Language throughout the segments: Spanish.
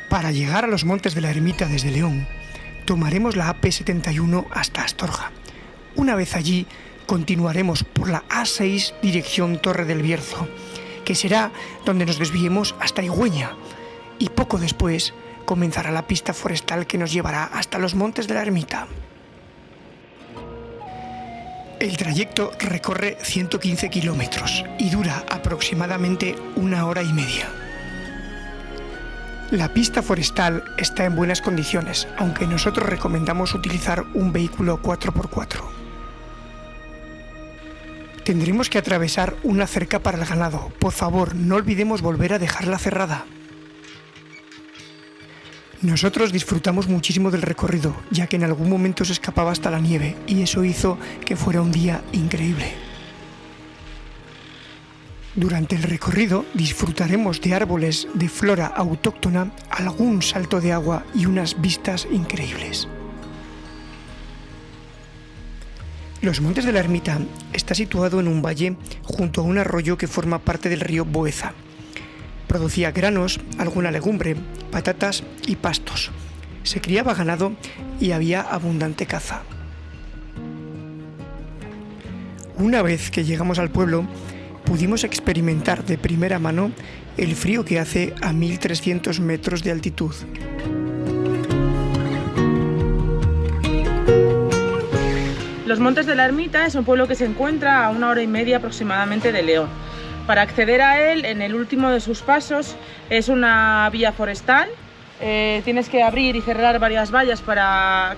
Para llegar a los Montes de la Ermita desde León, tomaremos la AP71 hasta Astorga. Una vez allí, continuaremos por la A6 dirección Torre del Bierzo, que será donde nos desviemos hasta Igüeña, y poco después comenzará la pista forestal que nos llevará hasta los Montes de la Ermita. El trayecto recorre 115 kilómetros y dura aproximadamente 1 hora y media. La pista forestal está en buenas condiciones, aunque nosotros recomendamos utilizar un vehículo 4x4. Tendremos que atravesar una cerca para el ganado. Por favor, no olvidemos volver a dejarla cerrada. Nosotros disfrutamos muchísimo del recorrido, ya que en algún momento se escapaba hasta la nieve, y eso hizo que fuera un día increíble. Durante el recorrido disfrutaremos de árboles de flora autóctona, algún salto de agua y unas vistas increíbles. Los Montes de la Ermita está situado en un valle junto a un arroyo que forma parte del río Boeza. Producía granos, alguna legumbre, patatas y pastos. Se criaba ganado y había abundante caza. Una vez que llegamos al pueblo, pudimos experimentar de primera mano el frío que hace a 1300 metros de altitud. Los Montes de la Ermita es un pueblo que se encuentra a 1 hora y media aproximadamente de León. Para acceder a él, en el último de sus pasos, es una vía forestal. Tienes que abrir y cerrar varias vallas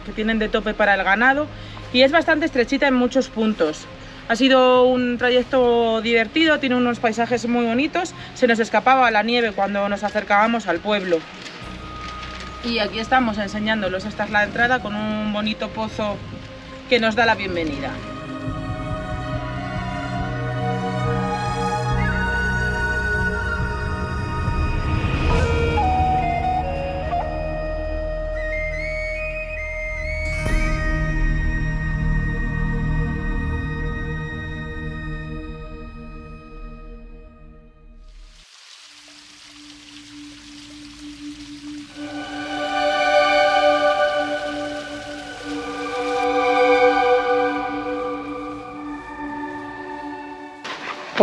que tienen de tope para el ganado, y es bastante estrechita en muchos puntos. Ha sido un trayecto divertido, tiene unos paisajes muy bonitos. Se nos escapaba la nieve cuando nos acercábamos al pueblo. Y aquí estamos enseñándolos. Esta es la entrada con un bonito pozo que nos da la bienvenida.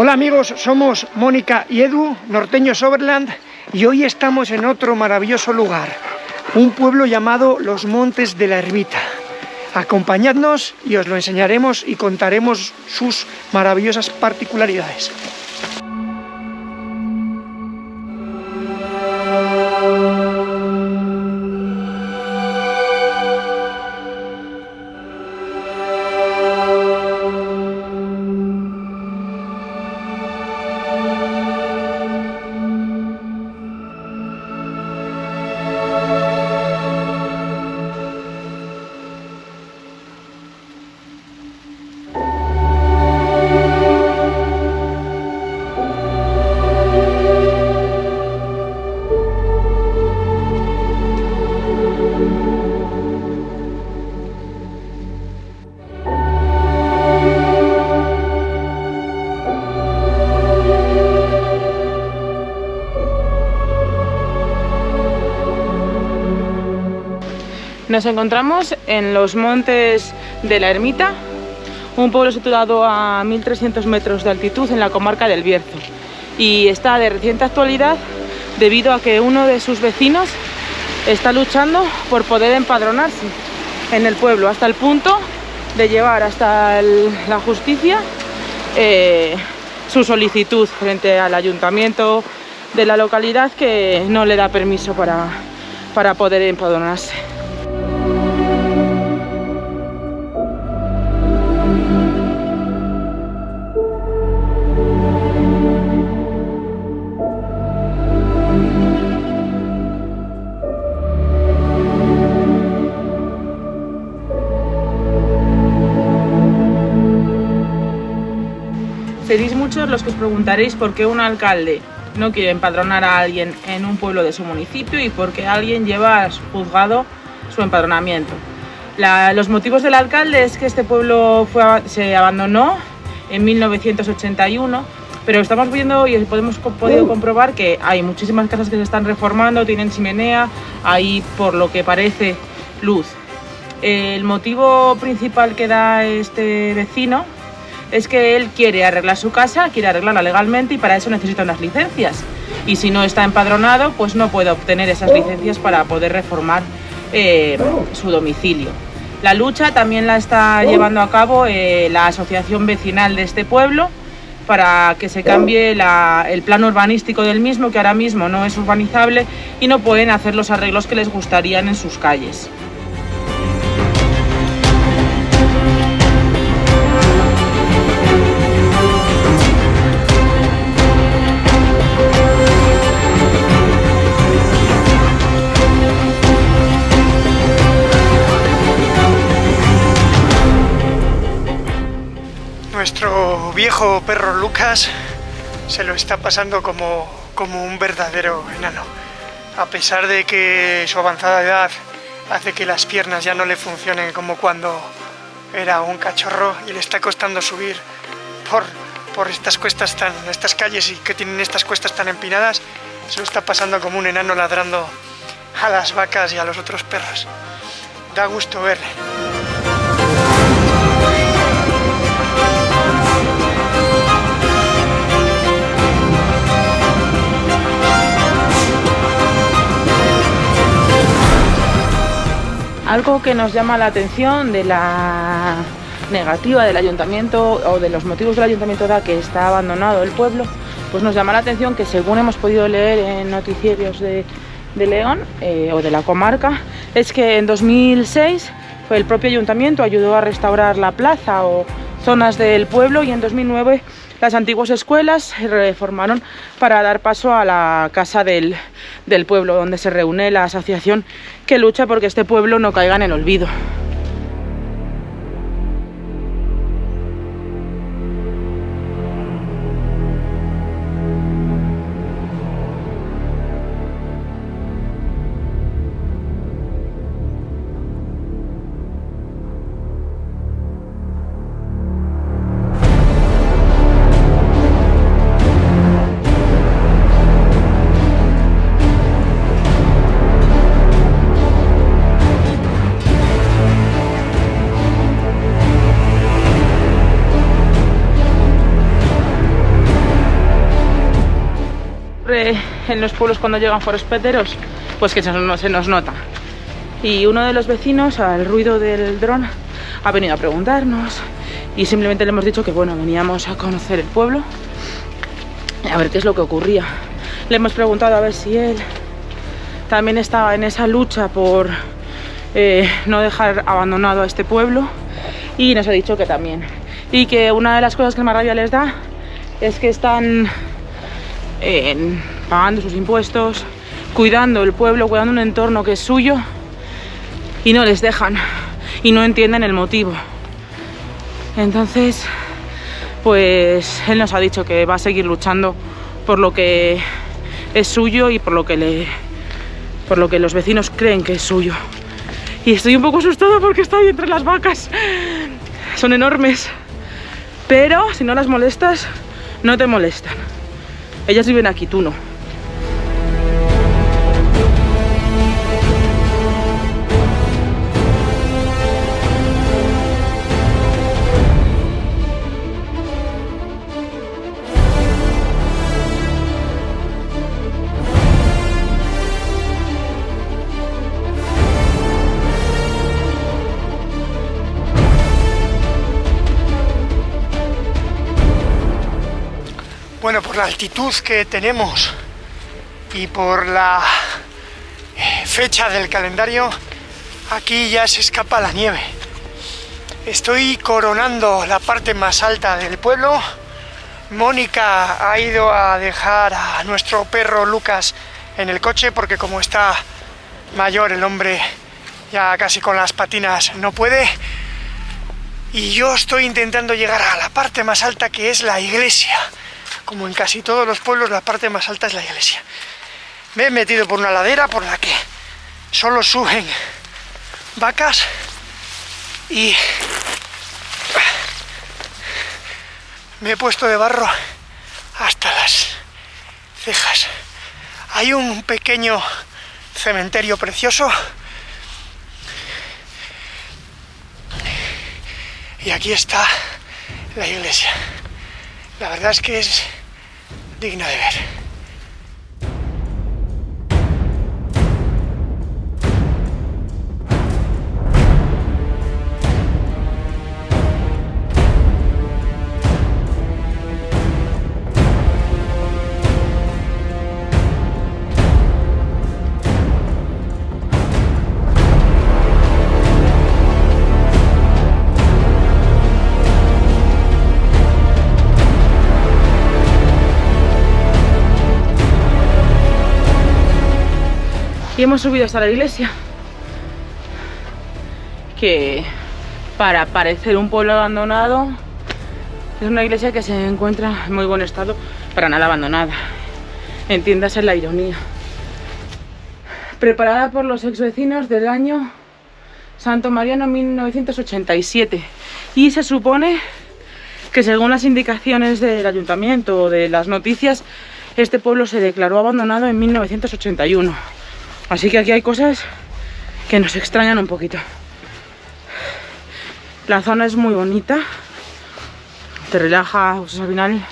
Hola amigos, somos Mónica y Edu, norteños Overland, y hoy estamos en otro maravilloso lugar, un pueblo llamado Los Montes de la Ermita. Acompañadnos y os lo enseñaremos y contaremos sus maravillosas particularidades. Nos encontramos en los Montes de la Ermita, un pueblo situado a 1300 metros de altitud en la comarca del Bierzo, y está de reciente actualidad debido a que uno de sus vecinos está luchando por poder empadronarse en el pueblo, hasta el punto de llevar hasta la justicia su solicitud frente al ayuntamiento de la localidad, que no le da permiso para poder empadronarse. Seréis muchos los que os preguntaréis por qué un alcalde no quiere empadronar a alguien en un pueblo de su municipio y por qué alguien lleva a su juzgado su empadronamiento. Los motivos del alcalde es que este pueblo se abandonó en 1981, pero estamos viendo y hemos podido comprobar que hay muchísimas casas que se están reformando, tienen chimenea, hay por lo que parece luz. El motivo principal que da este vecino es que él quiere arreglar su casa, quiere arreglarla legalmente y para eso necesita unas licencias. Y si no está empadronado, pues no puede obtener esas licencias para poder reformar su domicilio. La lucha también la está llevando a cabo la asociación vecinal de este pueblo para que se cambie el plan urbanístico del mismo, que ahora mismo no es urbanizable y no pueden hacer los arreglos que les gustarían en sus calles. Nuestro viejo perro Lucas se lo está pasando como un verdadero enano. A pesar de que su avanzada edad hace que las piernas ya no le funcionen como cuando era un cachorro y le está costando subir por estas calles y que tienen estas cuestas tan empinadas, se lo está pasando como un enano ladrando a las vacas y a los otros perros. Da gusto verle. Algo que nos llama la atención de la negativa del ayuntamiento o de los motivos del ayuntamiento da que está abandonado el pueblo, pues nos llama la atención que según hemos podido leer en noticiarios de León o de la comarca, es que en 2006 el propio ayuntamiento ayudó a restaurar la plaza o zonas del pueblo y en 2009 las antiguas escuelas se reformaron para dar paso a la casa del pueblo, donde se reúne la asociación que lucha porque este pueblo no caiga en el olvido. En los pueblos cuando llegan forespeteros, pues que se nos nota. Y uno de los vecinos, al ruido del dron, ha venido a preguntarnos y simplemente le hemos dicho que bueno, veníamos a conocer el pueblo, a ver qué es lo que ocurría. Le hemos preguntado a ver si él también estaba en esa lucha por no dejar abandonado a este pueblo y nos ha dicho que también. Y que una de las cosas que más rabia les da es que están pagando sus impuestos, cuidando el pueblo, cuidando un entorno que es suyo y no les dejan y no entienden el motivo. Entonces, pues él nos ha dicho que va a seguir luchando por lo que es suyo y por lo que los vecinos creen que es suyo. Y estoy un poco asustada porque está ahí entre las vacas. Son enormes. Pero si no las molestas, no te molestan. Ellas viven aquí, tú no. Bueno, por la altitud que tenemos y por la fecha del calendario, aquí ya se escapa la nieve. Estoy coronando la parte más alta del pueblo. Mónica ha ido a dejar a nuestro perro Lucas en el coche porque como está mayor el hombre ya casi con las patinas no puede. Y yo estoy intentando llegar a la parte más alta, que es la iglesia. Como en casi todos los pueblos, la parte más alta es la iglesia. Me he metido por una ladera por la que solo suben vacas y me he puesto de barro hasta las cejas. Hay un pequeño cementerio precioso y aquí está la iglesia. La verdad es que es digna de ver. Y hemos subido hasta la iglesia, que para parecer un pueblo abandonado es una iglesia que se encuentra en muy buen estado, para nada abandonada, entiéndase la ironía. Preparada por los ex vecinos del año Santo Mariano 1987, y se supone que, según las indicaciones del ayuntamiento o de las noticias, este pueblo se declaró abandonado en 1981. Así que aquí hay cosas que nos extrañan un poquito. La zona es muy bonita, te relaja, pues, al final.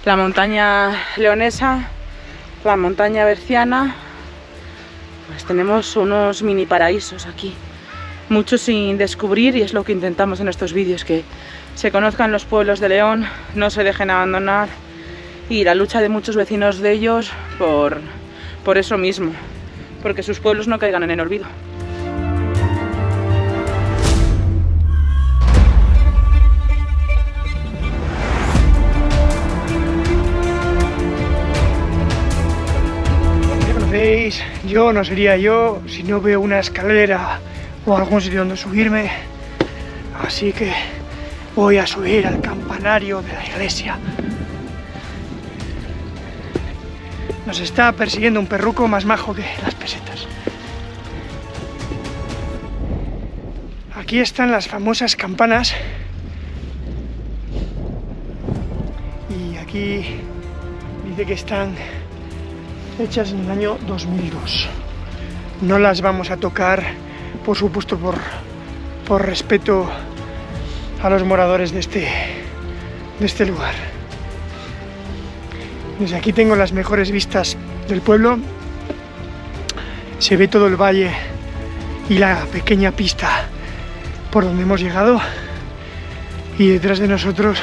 La montaña leonesa, la montaña berciana, pues tenemos unos mini paraísos aquí, muchos sin descubrir, y es lo que intentamos en estos vídeos, que se conozcan los pueblos de León, no se dejen abandonar, y la lucha de muchos vecinos de ellos por eso mismo, porque sus pueblos no caigan en el olvido. Ya conocéis, yo no sería yo si no veo una escalera o algún sitio donde subirme, así que voy a subir al campanario de la iglesia. Nos está persiguiendo un perruco más majo que las pesetas. Aquí están las famosas campanas. Y aquí dice que están hechas en el año 2002. No las vamos a tocar, por supuesto, por respeto a los moradores de este lugar. Desde aquí tengo las mejores vistas del pueblo. Se ve todo el valle y la pequeña pista por donde hemos llegado. Y detrás de nosotros,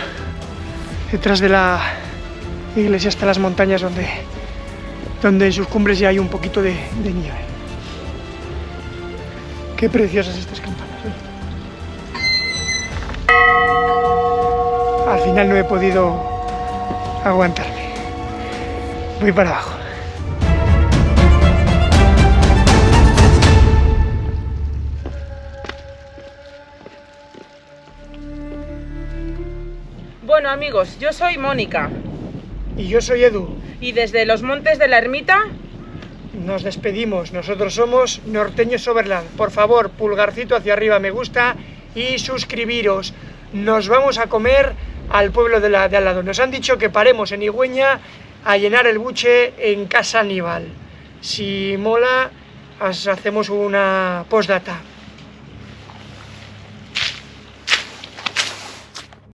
detrás de la iglesia, están las montañas donde en sus cumbres ya hay un poquito de nieve. Qué preciosas estas campanas, ¿eh? Al final no he podido aguantarme. Voy para abajo. Bueno, amigos, yo soy Mónica. Y yo soy Edu. Y desde los montes de la Ermita nos despedimos. Nosotros somos Norteños Overland. Por favor, pulgarcito hacia arriba, me gusta, y suscribiros. Nos vamos a comer al pueblo de al lado. Nos han dicho que paremos en Igüeña a llenar el buche en Casa Aníbal. Si mola, hacemos una postdata.